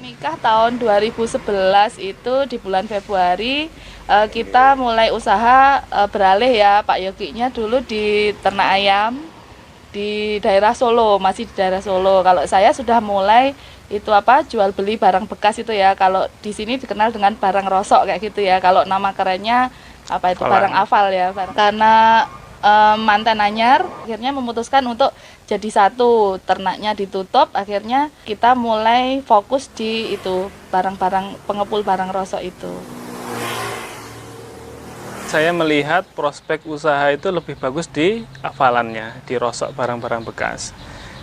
Nikah tahun 2011 itu di bulan Februari kita mulai usaha beralih ya. Pak Yoginya dulu di ternak ayam di daerah Solo, masih di daerah Solo. Kalau saya sudah mulai itu jual beli barang bekas itu ya. Kalau di sini dikenal dengan barang rosok kayak gitu ya. Kalau nama kerennya barang afal ya. Karena mantan anyar akhirnya memutuskan untuk jadi satu, ternaknya ditutup, akhirnya kita mulai fokus di itu barang-barang pengepul barang rosok itu. Saya melihat prospek usaha itu lebih bagus di hafalannya, di rosok barang-barang bekas.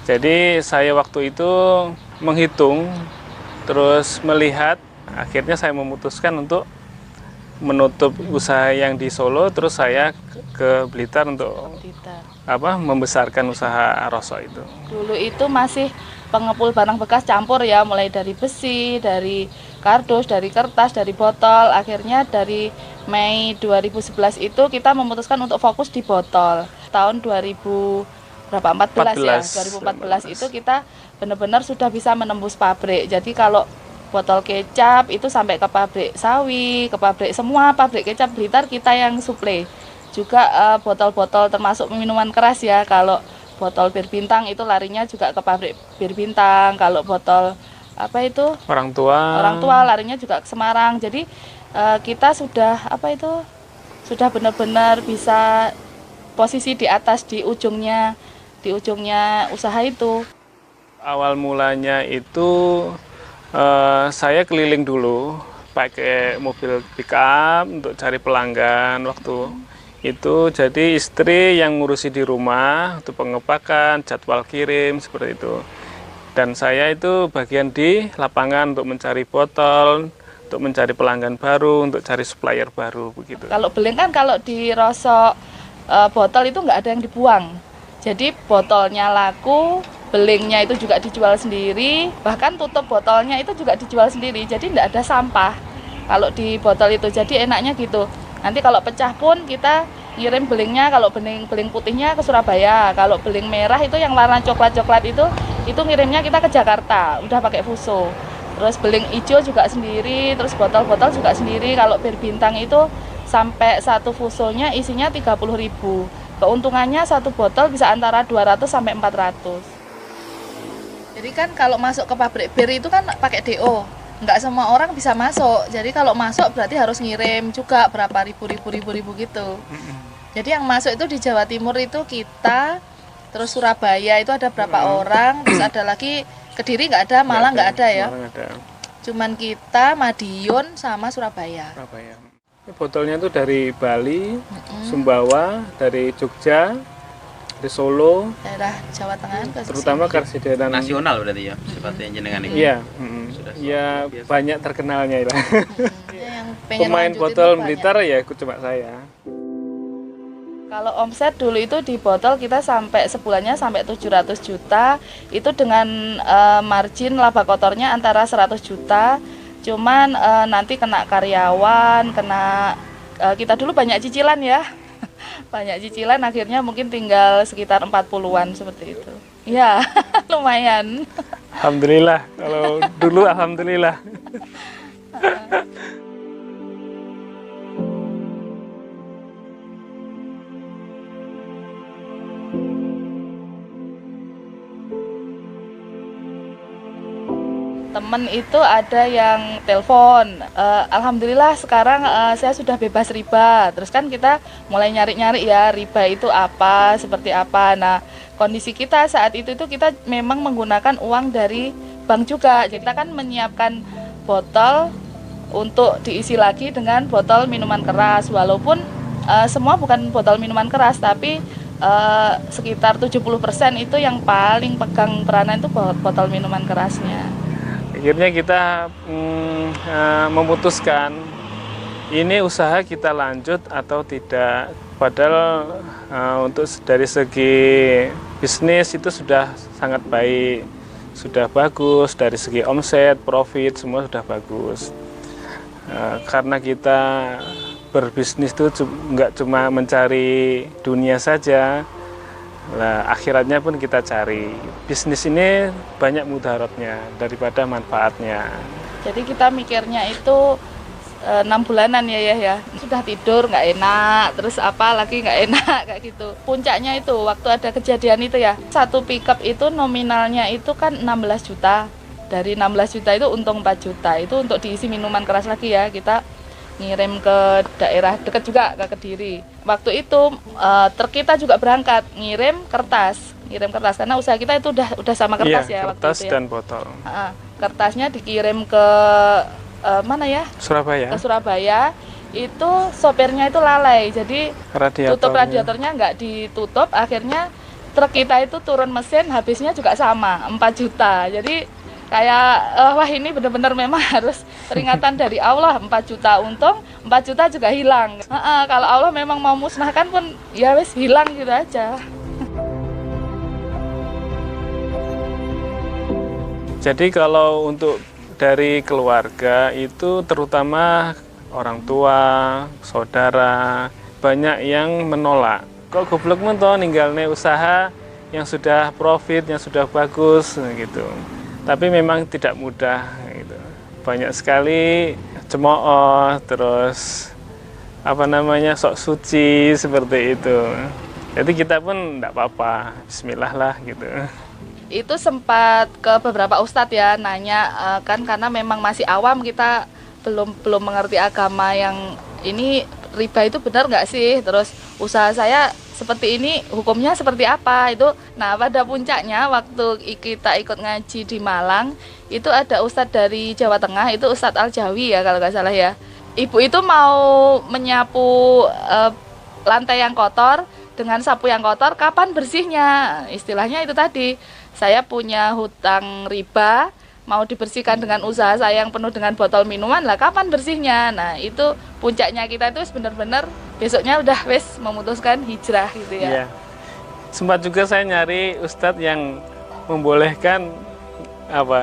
Jadi saya waktu itu menghitung, terus melihat, akhirnya saya memutuskan untuk menutup usaha yang di Solo, terus saya ke Blitar untuk membesarkan usaha rosok itu. Dulu itu masih pengepul barang bekas campur ya, mulai dari besi, dari kardus, dari kertas, dari botol. Akhirnya dari Mei 2011 itu kita memutuskan untuk fokus di botol. Tahun 2014 itu kita benar-benar sudah bisa menembus pabrik. Jadi kalau botol kecap itu sampai ke pabrik sawi, ke pabrik semua pabrik kecap Blitar kita yang suplai. Juga botol-botol termasuk minuman keras ya. Kalau botol bir bintang itu larinya juga ke pabrik bir bintang. Kalau botol orang tua larinya juga ke Semarang. Jadi kita sudah sudah benar-benar bisa posisi di atas di ujungnya usaha itu. Awal mulanya itu saya keliling dulu pakai mobil pickup untuk cari pelanggan waktu itu. Jadi istri yang ngurusi di rumah untuk pengepakan, jadwal kirim seperti itu. Dan saya itu bagian di lapangan untuk mencari botol, untuk mencari pelanggan baru, untuk cari supplier baru begitu. Kalau beling kan kalau di rosok botol itu nggak ada yang dibuang. Jadi botolnya laku, belingnya itu juga dijual sendiri, bahkan tutup botolnya itu juga dijual sendiri. Jadi tidak ada sampah kalau di botol itu. Jadi enaknya gitu. Nanti kalau pecah pun kita ngirim belingnya, kalau beling putihnya ke Surabaya, kalau beling merah itu yang warna coklat-coklat itu ngirimnya kita ke Jakarta, udah pakai fuso. Terus beling hijau juga sendiri, terus botol-botol juga sendiri. Kalau bir bintang itu sampai satu fusonya isinya 30.000. Keuntungannya satu botol bisa antara 200 sampai 400. Jadi kan kalau masuk ke pabrik bir itu kan pakai DO. Nggak semua orang bisa masuk. Jadi kalau masuk berarti harus ngirim juga berapa ribu gitu. Jadi yang masuk itu di Jawa Timur itu kita, terus Surabaya itu ada berapa orang, terus ada lagi Kediri nggak ada, Malang nggak ada ya. Cuman kita, Madiun sama Surabaya. Botolnya itu dari Bali, Sumbawa, dari Jogja, dari Solo, daerah Jawa Tengah, terutama karsidenan nasional berarti ya, seperti yang jenengan ini. Iya, ya banyak terkenalnya ya. Pemain botol Blitar ya cuma saya. Kalau omset dulu itu di botol kita sampai sebulannya sampai 700 juta, itu dengan margin laba kotornya antara 100 juta. Cuman nanti kena karyawan, kita dulu banyak cicilan ya. Banyak cicilan, akhirnya mungkin tinggal sekitar 40-an seperti itu. Ya, lumayan. Alhamdulillah, kalau dulu alhamdulillah. Temen itu ada yang telepon, alhamdulillah sekarang saya sudah bebas riba. Terus kan kita mulai nyari-nyari ya riba itu apa, seperti apa. Nah kondisi kita saat itu kita memang menggunakan uang dari bank juga. Kita kan menyiapkan botol untuk diisi lagi dengan botol minuman keras. Walaupun semua bukan botol minuman keras, tapi sekitar 70% itu yang paling pegang peranan itu botol minuman kerasnya. Akhirnya kita memutuskan ini usaha kita lanjut atau tidak. Padahal untuk dari segi bisnis itu sudah sangat baik, sudah bagus, dari segi omset, profit semua sudah bagus. Karena kita berbisnis itu nggak cuma mencari dunia saja, Nah, akhiratnya pun kita cari. Bisnis ini banyak mudaratnya daripada manfaatnya. Jadi kita mikirnya itu 6 bulanan ya. Sudah tidur nggak enak, terus apa lagi nggak enak kayak gitu. Puncaknya itu waktu ada kejadian itu ya, satu pickup itu nominalnya itu kan 16 juta. Dari 16 juta itu untung 4 juta. Itu untuk diisi minuman keras lagi ya. Kita ngirim ke daerah dekat juga ke Kediri. Waktu itu truk kita juga berangkat ngirim kertas karena usaha kita itu udah sama kertas ya kertas waktu itu ya. dan botol. Kertasnya dikirim ke mana ya? Surabaya. Ke Surabaya. Itu sopirnya itu lalai. Jadi tutup radiatornya nggak ditutup, akhirnya truk kita itu turun mesin, habisnya juga sama 4 juta. Jadi kayak wah ini benar-benar memang harus peringatan dari Allah. 4 juta untung, 4 juta juga hilang. Kalau Allah memang mau musnahkan pun ya wes hilang gitu aja. Jadi kalau untuk dari keluarga itu terutama orang tua, saudara, banyak yang menolak. Kok goblok mentoh ninggalnya usaha yang sudah profit, yang sudah bagus gitu. Tapi memang tidak mudah gitu. Banyak sekali cemooh, terus sok suci seperti itu. Jadi kita pun enggak apa-apa, bismillah lah gitu. Itu sempat ke beberapa ustadz ya nanya, kan karena memang masih awam, kita belum mengerti agama yang ini, riba itu benar nggak sih, terus usaha saya seperti ini hukumnya seperti apa itu. Nah pada puncaknya waktu kita ikut ngaji di Malang itu ada ustadz dari Jawa Tengah, itu Ustadz Al-Jawi ya kalau nggak salah ya. Ibu itu mau menyapu lantai yang kotor dengan sapu yang kotor, kapan bersihnya? Istilahnya itu tadi, saya punya hutang riba, mau dibersihkan dengan usaha saya yang penuh dengan botol minuman, lah kapan bersihnya? Nah itu puncaknya kita itu benar-benar besoknya udah wes memutuskan hijrah gitu ya. Iya. Sempat juga saya nyari ustadz yang membolehkan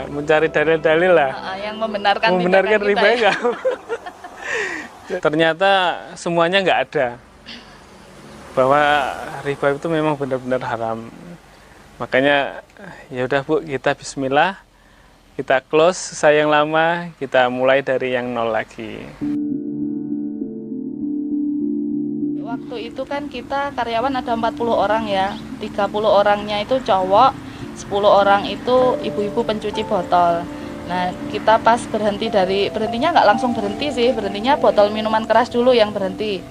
mencari dalil-dalil lah. Yang membenarkan riba enggak. Ternyata semuanya nggak ada. Bahwa riba itu memang benar-benar haram. Makanya ya udah Bu, kita bismillah, kita close usaha yang lama, kita mulai dari yang nol lagi. Waktu itu kan kita karyawan ada 40 orang ya, 30 orangnya itu cowok, 10 orang itu ibu-ibu pencuci botol. Nah kita pas berhentinya nggak langsung berhenti sih, berhentinya botol minuman keras dulu yang berhenti.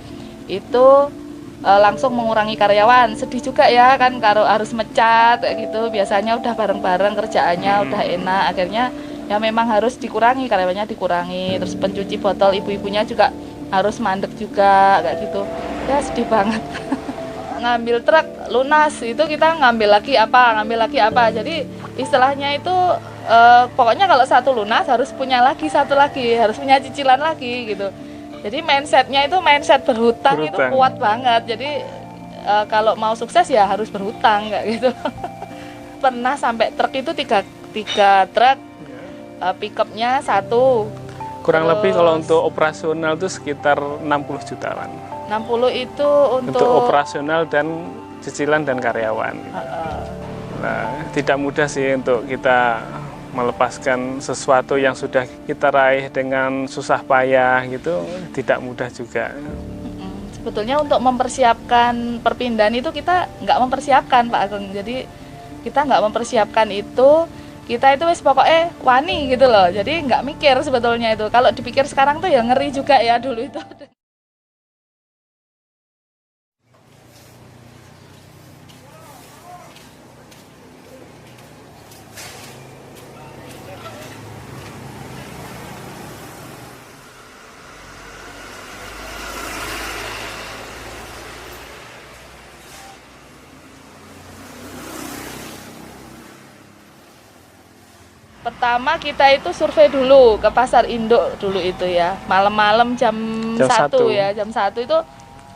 Itu langsung mengurangi karyawan, sedih juga ya kan kalau harus mecat kayak gitu. Biasanya udah bareng-bareng kerjaannya udah enak, akhirnya ya memang harus dikurangi, karyawannya dikurangi. Terus pencuci botol ibu-ibunya juga harus mandek juga kayak gitu. Ya sedih banget. Ngambil truk lunas itu kita ngambil lagi apa. Jadi istilahnya itu pokoknya kalau satu lunas harus punya lagi satu lagi, harus punya cicilan lagi gitu. Jadi mindsetnya itu mindset berhutang itu kuat banget. Jadi kalau mau sukses ya harus berhutang kayak gitu. Pernah sampai truk itu tiga truk, pickupnya 1. Kurang lebih kalau untuk operasional itu sekitar 60 jutaan. 60 itu untuk operasional dan cicilan dan karyawan. Nah, tidak mudah sih untuk kita melepaskan sesuatu yang sudah kita raih dengan susah payah gitu, tidak mudah juga. Sebetulnya untuk mempersiapkan perpindahan itu kita nggak mempersiapkan Pak Agung. Jadi kita nggak mempersiapkan itu, kita itu wis pokoknya wani gitu loh. Jadi nggak mikir sebetulnya itu. Kalau dipikir sekarang tuh ya ngeri juga ya dulu itu. Pertama kita itu survei dulu ke pasar induk dulu itu ya, malam-malam jam 1 ya, jam 1 itu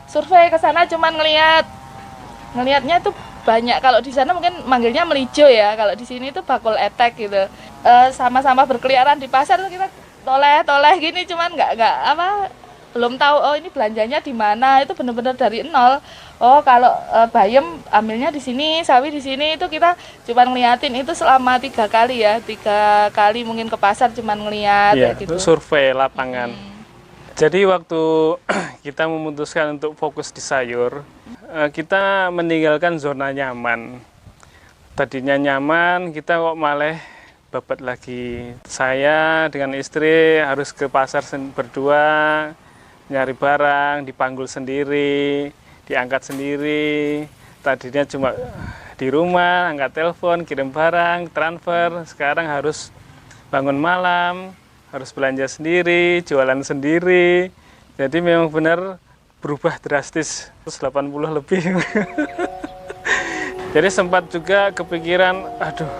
survei ke sana, cuman ngelihatnya tuh banyak. Kalau di sana mungkin manggilnya melijo ya, kalau di sini tuh bakul etek gitu. Sama-sama berkeliaran di pasar tuh kita toleh gini, cuman nggak belum tahu oh ini belanjanya di mana, itu benar-benar dari nol. Oh kalau bayam ambilnya di sini, sawi di sini, itu kita cuma ngeliatin itu selama 3 kali ya, 3 kali mungkin ke pasar cuma ngeliat Iya, kayak gitu. survei lapangan. Jadi waktu kita memutuskan untuk fokus di sayur, kita meninggalkan zona nyaman. Tadinya nyaman, kita kok malah babat lagi. Saya dengan istri harus ke pasar berdua, nyari barang, dipanggul sendiri, diangkat sendiri. Tadinya cuma di rumah, angkat telepon, kirim barang, transfer. Sekarang harus bangun malam, harus belanja sendiri, jualan sendiri. Jadi memang benar berubah drastis, 180 lebih. Jadi sempat juga kepikiran, aduh,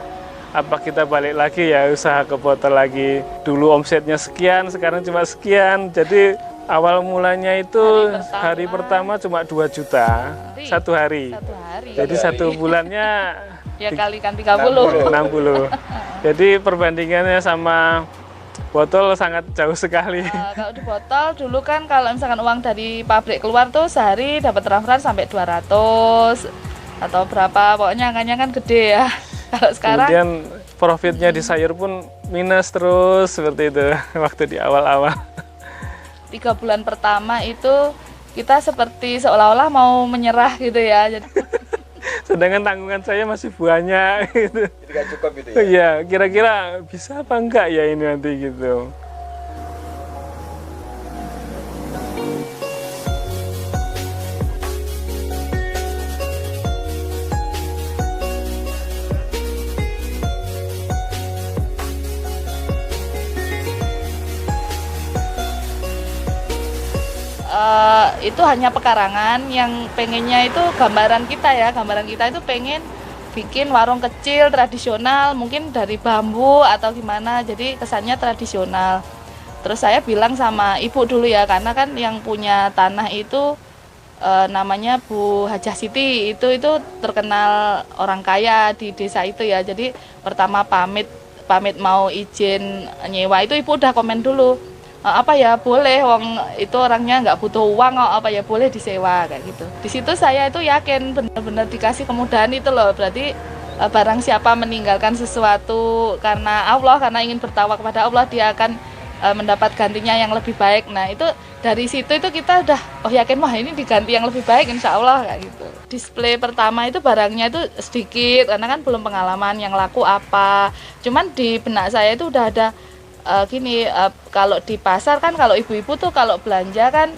apa kita balik lagi ya usaha ke botol lagi. Dulu omsetnya sekian, sekarang cuma sekian. Jadi awal mulanya itu hari pertama cuma 2 juta satu hari. Jadi 1 bulannya ya kalikan 30. 60. Jadi perbandingannya sama botol sangat jauh sekali. Kalau di botol dulu kan kalau misalkan uang dari pabrik keluar tuh sehari dapat transferan sampai 200 atau berapa, pokoknya angkanya kan gede ya. Kalau sekarang kemudian profitnya di sayur pun minus terus seperti itu waktu di awal-awal. 3 bulan pertama itu kita seperti seolah-olah mau menyerah gitu ya. Jadi Sedangkan tanggungan saya masih banyak gitu. Jadi nggak cukup gitu ya? Iya, kira-kira bisa apa enggak ya ini nanti gitu. itu hanya pekarangan yang pengennya itu gambaran kita itu pengen bikin warung kecil tradisional mungkin dari bambu atau gimana, jadi kesannya tradisional. Terus saya bilang sama ibu dulu ya, karena kan yang punya tanah itu namanya Bu Hajah Siti, itu terkenal orang kaya di desa itu ya. Jadi pertama pamit mau izin nyewa itu ibu udah komen dulu, apa ya boleh, wong itu orangnya nggak butuh uang, apa ya boleh disewa kayak gitu. Di situ saya itu yakin benar-benar dikasih kemudahan itu loh, berarti barang siapa meninggalkan sesuatu karena Allah, karena ingin bertawak kepada Allah, dia akan mendapat gantinya yang lebih baik. Nah itu dari situ itu kita udah yakin wah ini diganti yang lebih baik insya Allah kayak gitu. Display pertama itu barangnya itu sedikit karena kan belum pengalaman yang laku apa, cuman di benak saya itu udah ada kalau di pasar kan kalau ibu-ibu tuh kalau belanja kan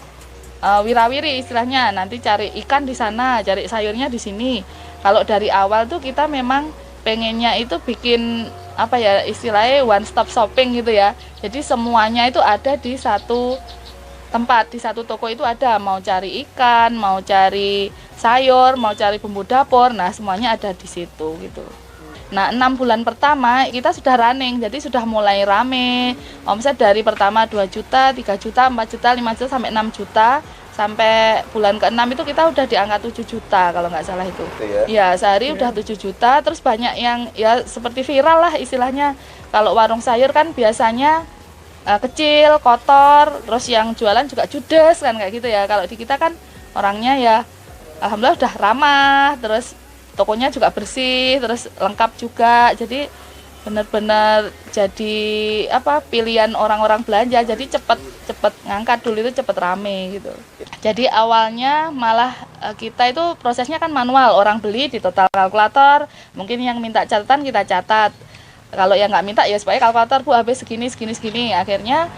wirawiri istilahnya, nanti cari ikan di sana, cari sayurnya di sini. Kalau dari awal tuh kita memang pengennya itu bikin apa ya istilahnya one stop shopping gitu ya. Jadi semuanya itu ada di satu tempat, di satu toko itu ada, mau cari ikan, mau cari sayur, mau cari bumbu dapur, nah semuanya ada di situ gitu. Nah 6 bulan pertama kita sudah running, jadi sudah mulai rame. Omset dari pertama 2 juta, 3 juta, 4 juta, 5 juta sampai 6 juta. Sampai bulan ke-6 itu kita udah di angka 7 juta kalau nggak salah itu. Ya sehari udah 7 juta, terus banyak yang ya seperti viral lah istilahnya. Kalau warung sayur kan biasanya kecil, kotor, terus yang jualan juga judes kan kayak gitu ya. Kalau di kita kan orangnya ya alhamdulillah udah ramah, terus tokonya juga bersih, terus lengkap juga. Jadi benar-benar jadi pilihan orang-orang belanja. Jadi cepet ngangkat, dulu itu cepet rame gitu. Jadi awalnya malah kita itu prosesnya kan manual, orang beli di total kalkulator, mungkin yang minta catatan kita catat. Kalau yang nggak minta ya supaya kalkulator Bu habis segini. Akhirnya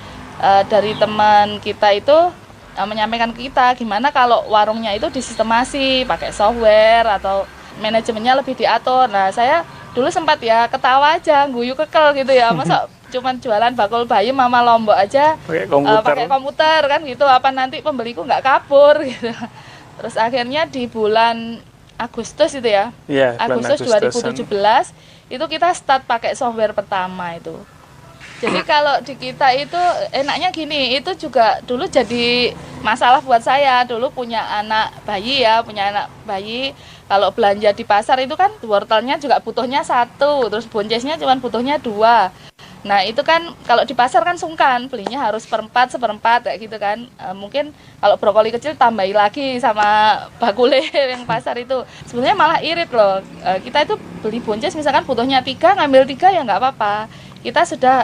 dari teman kita itu menyampaikan ke kita gimana kalau warungnya itu disistemasi pakai software atau manajemennya lebih diatur. Nah saya dulu sempat ya ketawa aja, guyu kekel gitu ya, masa cuman jualan bakul bayam sama lombok aja pakai komputer kan gitu, apa nanti pembeliku nggak kabur gitu. Terus akhirnya di bulan Agustus itu ya, Agustus 2017 itu kita start pakai software pertama itu. Jadi kalau di kita itu enaknya gini, itu juga dulu jadi masalah buat saya. Dulu punya anak bayi. Kalau belanja di pasar itu kan wortelnya juga butuhnya 1, terus boncesnya cuma butuhnya 2. Nah itu kan kalau di pasar kan sungkan, belinya harus seperempat kayak gitu kan. Mungkin kalau brokoli kecil tambahi lagi sama bakule yang pasar itu. Sebenarnya malah irit loh. Kita itu beli buncis misalkan butuhnya 3, ngambil 3 ya nggak apa-apa. Kita sudah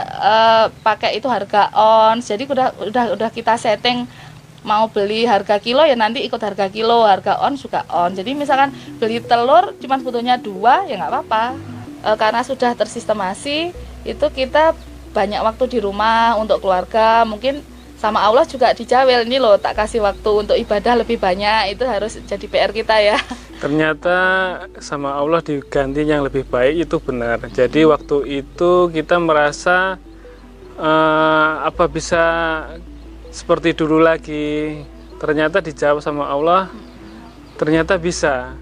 pakai itu harga ons, jadi udah kita setting mau beli harga kilo ya nanti ikut harga kilo, harga ons juga on. Jadi misalkan beli telur cuma butuhnya 2 ya nggak apa-apa. Karena sudah tersistemasi, itu kita banyak waktu di rumah untuk keluarga, mungkin sama Allah juga dijawel ini loh, tak kasih waktu untuk ibadah lebih banyak, itu harus jadi PR kita ya. Ternyata sama Allah diganti yang lebih baik, itu benar. Jadi waktu itu kita merasa apa bisa seperti dulu lagi. Ternyata dijawab sama Allah, ternyata bisa.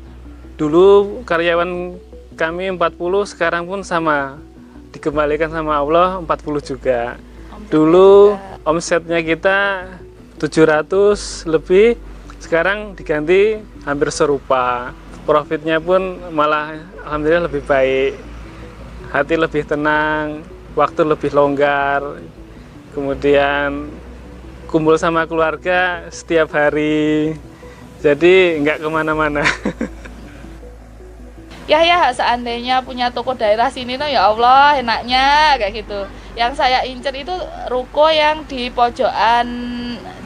Dulu karyawan kami 40, sekarang pun sama, dikembalikan sama Allah 40 juga. Dulu omsetnya kita 700 lebih, sekarang diganti hampir serupa. Profitnya pun malah alhamdulillah lebih baik, hati lebih tenang, waktu lebih longgar, kemudian kumpul sama keluarga setiap hari, jadi nggak kemana-mana. Ya seandainya punya toko daerah sini tuh ya Allah enaknya kayak gitu. Yang saya incer itu ruko yang di pojokan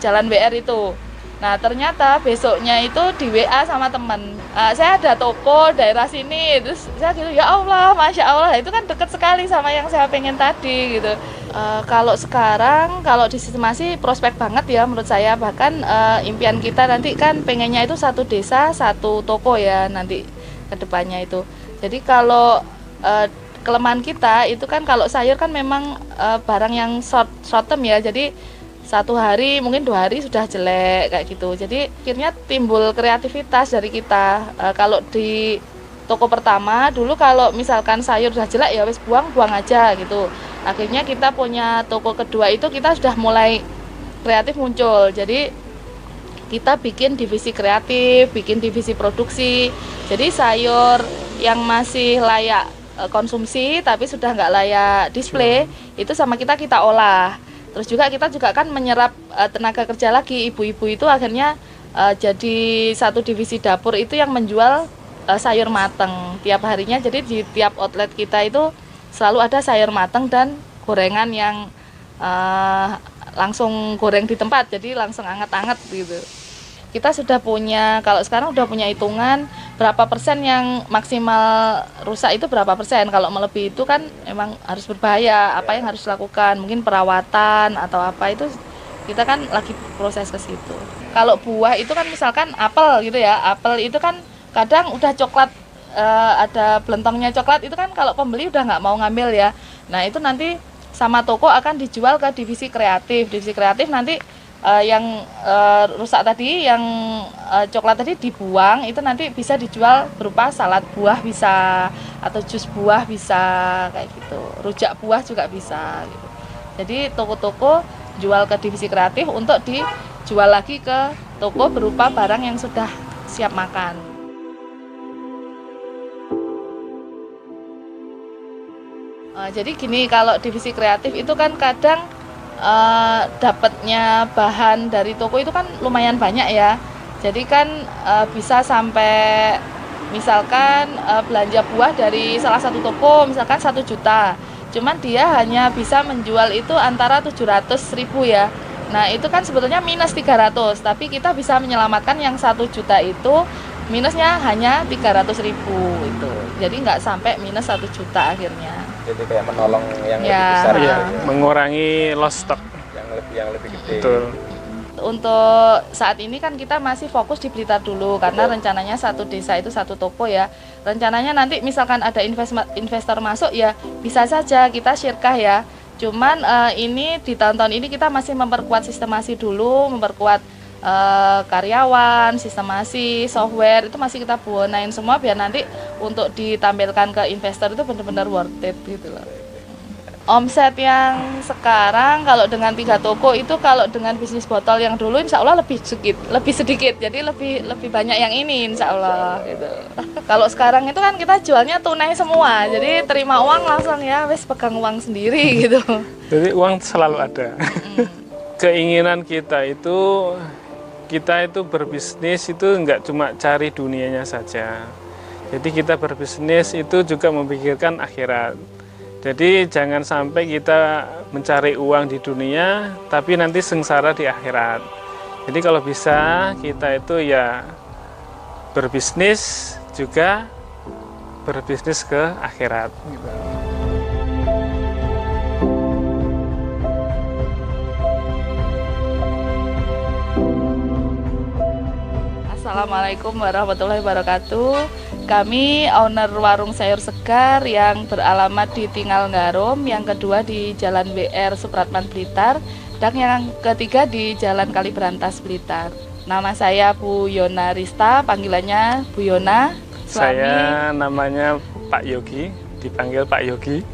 Jalan WR itu. Nah ternyata besoknya itu di WA sama temen, saya ada toko daerah sini, terus saya gitu ya Allah, Masya Allah, itu kan deket sekali sama yang saya pengen tadi gitu. Kalau sekarang, kalau di sistemasi prospek banget ya menurut saya, bahkan impian kita nanti kan pengennya itu satu desa, satu toko ya nanti kedepannya itu. Jadi kalau kelemahan kita itu kan kalau sayur kan memang barang yang short term ya, jadi 1 hari mungkin 2 hari sudah jelek kayak gitu. Jadi akhirnya timbul kreativitas dari kita. Kalau di toko pertama dulu kalau misalkan sayur sudah jelek ya wes buang aja gitu. Akhirnya kita punya toko kedua itu kita sudah mulai kreatif muncul. Jadi kita bikin divisi kreatif, bikin divisi produksi. Jadi sayur yang masih layak konsumsi tapi sudah nggak layak display itu sama kita olah. Terus juga kita juga kan menyerap tenaga kerja lagi, ibu-ibu itu akhirnya jadi satu divisi dapur itu yang menjual sayur mateng tiap harinya. Jadi di tiap outlet kita itu selalu ada sayur mateng dan gorengan yang langsung goreng di tempat, jadi langsung anget-anget gitu. Kita sudah punya, kalau sekarang udah punya hitungan berapa persen yang maksimal rusak itu berapa persen. Kalau melebihi itu kan emang harus berbahaya, apa yang harus dilakukan, mungkin perawatan atau apa itu kita kan lagi proses ke situ. Kalau buah itu kan misalkan apel gitu ya, apel itu kan kadang udah coklat, ada belentongnya coklat, itu kan kalau pembeli udah nggak mau ngambil ya. Nah itu nanti sama toko akan dijual ke divisi kreatif nanti yang rusak tadi, yang coklat tadi dibuang, itu nanti bisa dijual berupa salad buah bisa, atau jus buah bisa kayak gitu, rujak buah juga bisa gitu. Jadi toko-toko jual ke divisi kreatif untuk dijual lagi ke toko berupa barang yang sudah siap makan. Jadi gini, kalau divisi kreatif itu kan kadang dapatnya bahan dari toko itu kan lumayan banyak ya. Jadi kan bisa sampai misalkan belanja buah dari salah satu toko misalkan 1 juta. Cuman dia hanya bisa menjual itu antara 700.000 ya. Nah, itu kan sebetulnya minus 300, tapi kita bisa menyelamatkan yang 1 juta itu minusnya hanya 300.000 itu. Jadi nggak sampai minus 1 juta akhirnya. Jadi kayak menolong yang Ya. lebih besar Ya, gitu. mengurangi loss stock. yang lebih gede. Betul. Untuk saat ini kan kita masih fokus di Blitar dulu karena rencananya satu desa itu satu toko ya. Rencananya nanti misalkan ada investor masuk ya bisa saja kita syirkah ya. Cuman ini di tahun-tahun ini kita masih memperkuat sistemasi dulu, memperkuat karyawan, sistemasi, software itu masih kita benahin semua biar nanti untuk ditampilkan ke investor itu benar-benar worth it gitu loh. Omset yang sekarang kalau dengan 3 toko itu, kalau dengan bisnis botol yang dulu insya Allah lebih sedikit, jadi lebih banyak yang ini insya Allah gitu. Kalau sekarang itu kan kita jualnya tunai semua, jadi terima uang langsung ya wes pegang uang sendiri gitu. Jadi uang selalu ada. Keinginan kita itu berbisnis itu nggak cuma cari dunianya saja. Jadi kita berbisnis itu juga memikirkan akhirat. Jadi jangan sampai kita mencari uang di dunia, tapi nanti sengsara di akhirat. Jadi kalau bisa kita itu ya berbisnis juga berbisnis ke akhirat. Gitu. Assalamualaikum warahmatullahi wabarakatuh. Kami owner warung sayur segar yang beralamat di Tingal Ngarum, yang kedua di Jalan WR Supratman Blitar, dan yang ketiga di Jalan Kaliberantas Blitar. Nama saya Bu Yona Rista, panggilannya Bu Yona. Saya namanya Pak Yogi, dipanggil Pak Yogi.